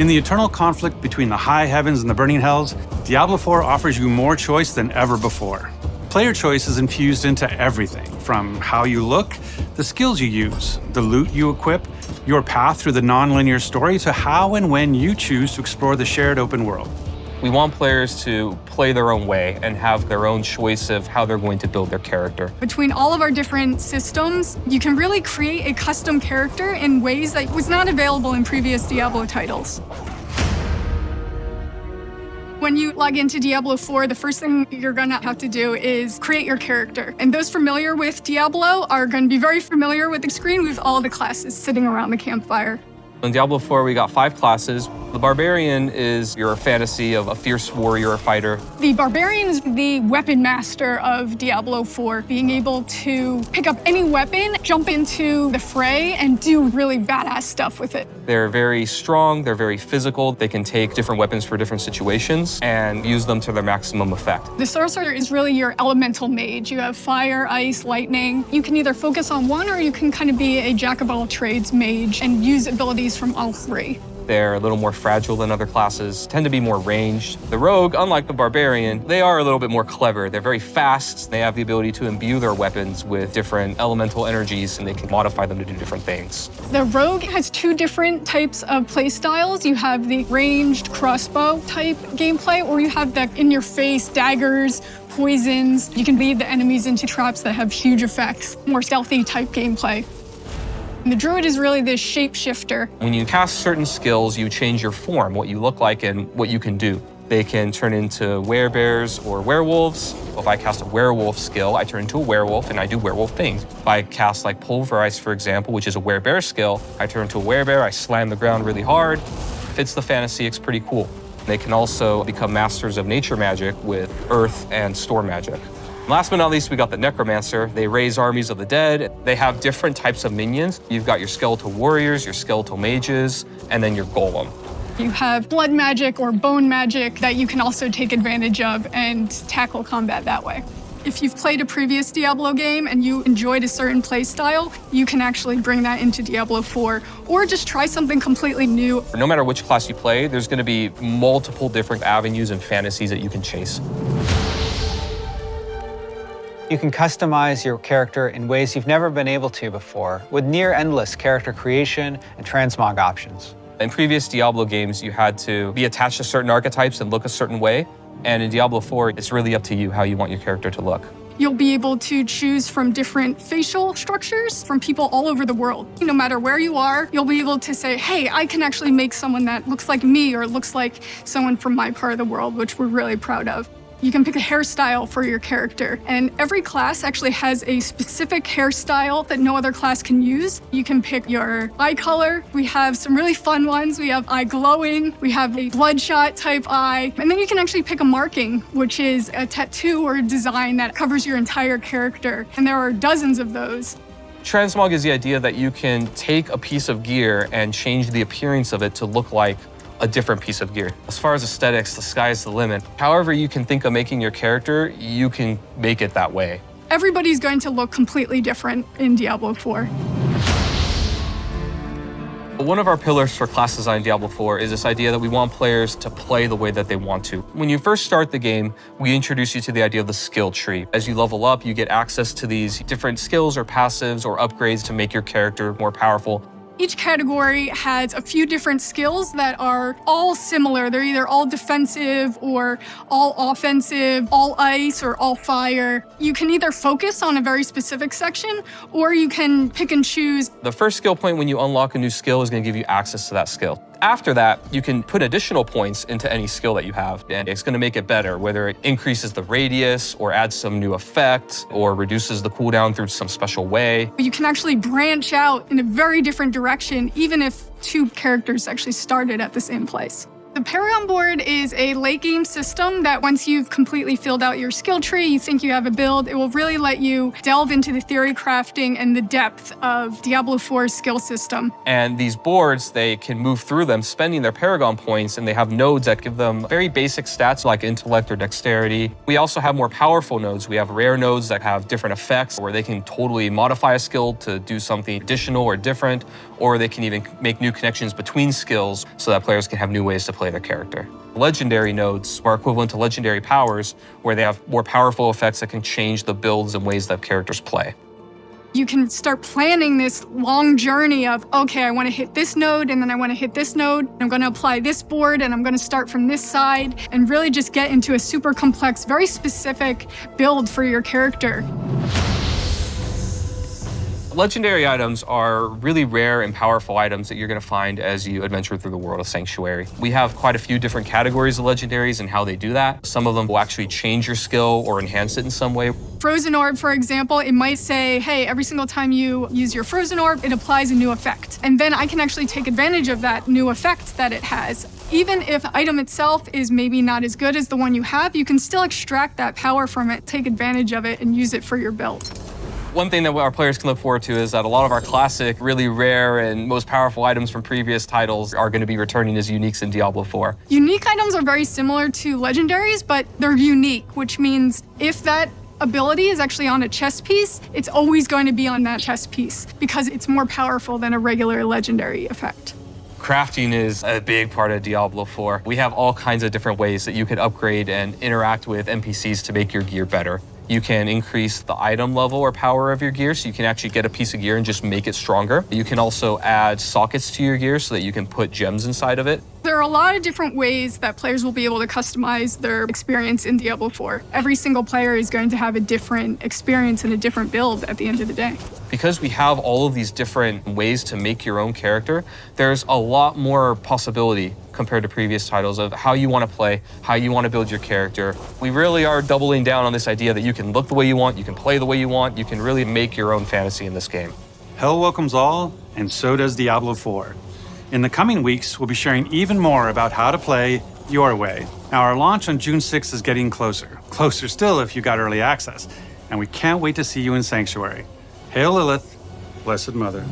In the eternal conflict between the high heavens and the burning hells, Diablo 4 offers you more choice than ever before. Player choice is infused into everything, from how you look, the skills you use, the loot you equip, your path through the non-linear story, to how and when you choose to explore the shared open world. We want players to play their own way and have their own choice of how they're going to build their character. Between all of our different systems, you can really create a custom character in ways that was not available in previous Diablo titles. When you log into Diablo 4, the first thing you're gonna have to do is create your character. And those familiar with Diablo are gonna be very familiar with the screen with all the classes sitting around the campfire. In Diablo 4, we got 5 classes. The Barbarian is your fantasy of a fierce warrior or fighter. The Barbarian is the weapon master of Diablo 4, being able to pick up any weapon, jump into the fray, and do really badass stuff with it. They're very strong, they're very physical. They can take different weapons for different situations and use them to their maximum effect. The Sorcerer is really your elemental mage. You have fire, ice, lightning. You can either focus on one or you can kind of be a jack-of-all-trades mage and use abilities from all 3. They're a little more fragile than other classes, tend to be more ranged. The Rogue, unlike the Barbarian, they are a little bit more clever. They're very fast. They have the ability to imbue their weapons with different elemental energies, and they can modify them to do different things. The Rogue has 2 different types of play styles. You have the ranged crossbow type gameplay, or you have the in-your-face daggers, poisons. You can lead the enemies into traps that have huge effects, more stealthy type gameplay. The Druid is really this shapeshifter. When you cast certain skills, you change your form, what you look like and what you can do. They can turn into werebears or werewolves. If I cast a werewolf skill, I turn into a werewolf and I do werewolf things. If I cast like Pulverize, for example, which is a werebear skill, I turn into a werebear, I slam the ground really hard. Fits the fantasy, it's pretty cool. They can also become masters of nature magic with earth and storm magic. Last but not least, we got the Necromancer. They raise armies of the dead. They have different types of minions. You've got your skeletal warriors, your skeletal mages, and then your golem. You have blood magic or bone magic that you can also take advantage of and tackle combat that way. If you've played a previous Diablo game and you enjoyed a certain play style, you can actually bring that into Diablo 4, or just try something completely new. No matter which class you play, there's going to be multiple different avenues and fantasies that you can chase. You can customize your character in ways you've never been able to before, with near-endless character creation and transmog options. In previous Diablo games, you had to be attached to certain archetypes and look a certain way. And in Diablo 4, it's really up to you how you want your character to look. You'll be able to choose from different facial structures from people all over the world. No matter where you are, you'll be able to say, hey, I can actually make someone that looks like me or looks like someone from my part of the world, which we're really proud of. You can pick a hairstyle for your character, and every class actually has a specific hairstyle that no other class can use. You can pick your eye color. We have some really fun ones. We have eye glowing, we have a bloodshot type eye, and then you can actually pick a marking, which is a tattoo or a design that covers your entire character, and there are dozens of those. Transmog is the idea that you can take a piece of gear and change the appearance of it to look like a different piece of gear. As far as aesthetics, the sky's the limit. However you can think of making your character, you can make it that way. Everybody's going to look completely different in Diablo 4. One of our pillars for class design in Diablo 4 is this idea that we want players to play the way that they want to. When you first start the game, we introduce you to the idea of the skill tree. As you level up, you get access to these different skills or passives or upgrades to make your character more powerful. Each category has a few different skills that are all similar. They're either all defensive or all offensive, all ice or all fire. You can either focus on a very specific section or you can pick and choose. The first skill point when you unlock a new skill is going to give you access to that skill. After that, you can put additional points into any skill that you have, and it's going to make it better, whether it increases the radius or adds some new effect or reduces the cooldown through some special way. You can actually branch out in a very different direction, even if 2 characters actually started at the same place. The Paragon board is a late game system that once you've completely filled out your skill tree, you think you have a build, it will really let you delve into the theory crafting and the depth of Diablo 4's skill system. And these boards, they can move through them spending their Paragon points, and they have nodes that give them very basic stats like intellect or dexterity. We also have more powerful nodes. We have rare nodes that have different effects where they can totally modify a skill to do something additional or different, or they can even make new connections between skills so that players can have new ways to play their character. Legendary nodes are equivalent to legendary powers, where they have more powerful effects that can change the builds and ways that characters play. You can start planning this long journey of, okay, I want to hit this node, and then I want to hit this node. I'm going to apply this board, and I'm going to start from this side, and really just get into a super complex, very specific build for your character. Legendary items are really rare and powerful items that you're going to find as you adventure through the world of Sanctuary. We have quite a few different categories of legendaries and how they do that. Some of them will actually change your skill or enhance it in some way. Frozen Orb, for example, it might say, hey, every single time you use your Frozen Orb, it applies a new effect. And then I can actually take advantage of that new effect that it has. Even if the item itself is maybe not as good as the one you have, you can still extract that power from it, take advantage of it, and use it for your build. One thing that our players can look forward to is that a lot of our classic, really rare, and most powerful items from previous titles are going to be returning as uniques in Diablo 4. Unique items are very similar to legendaries, but they're unique, which means if that ability is actually on a chess piece, it's always going to be on that chess piece because it's more powerful than a regular legendary effect. Crafting is a big part of Diablo 4. We have all kinds of different ways that you could upgrade and interact with NPCs to make your gear better. You can increase the item level or power of your gear, so you can actually get a piece of gear and just make it stronger. You can also add sockets to your gear so that you can put gems inside of it. There are a lot of different ways that players will be able to customize their experience in Diablo 4. Every single player is going to have a different experience and a different build at the end of the day. Because we have all of these different ways to make your own character, there's a lot more possibility compared to previous titles of how you want to play, how you want to build your character. We really are doubling down on this idea that you can look the way you want, you can play the way you want, you can really make your own fantasy in this game. Hell welcomes all, and so does Diablo 4. In the coming weeks, we'll be sharing even more about how to play your way. Now, our launch on June 6th is getting closer. Closer still if you got early access. And we can't wait to see you in Sanctuary. Hail Lilith, Blessed Mother.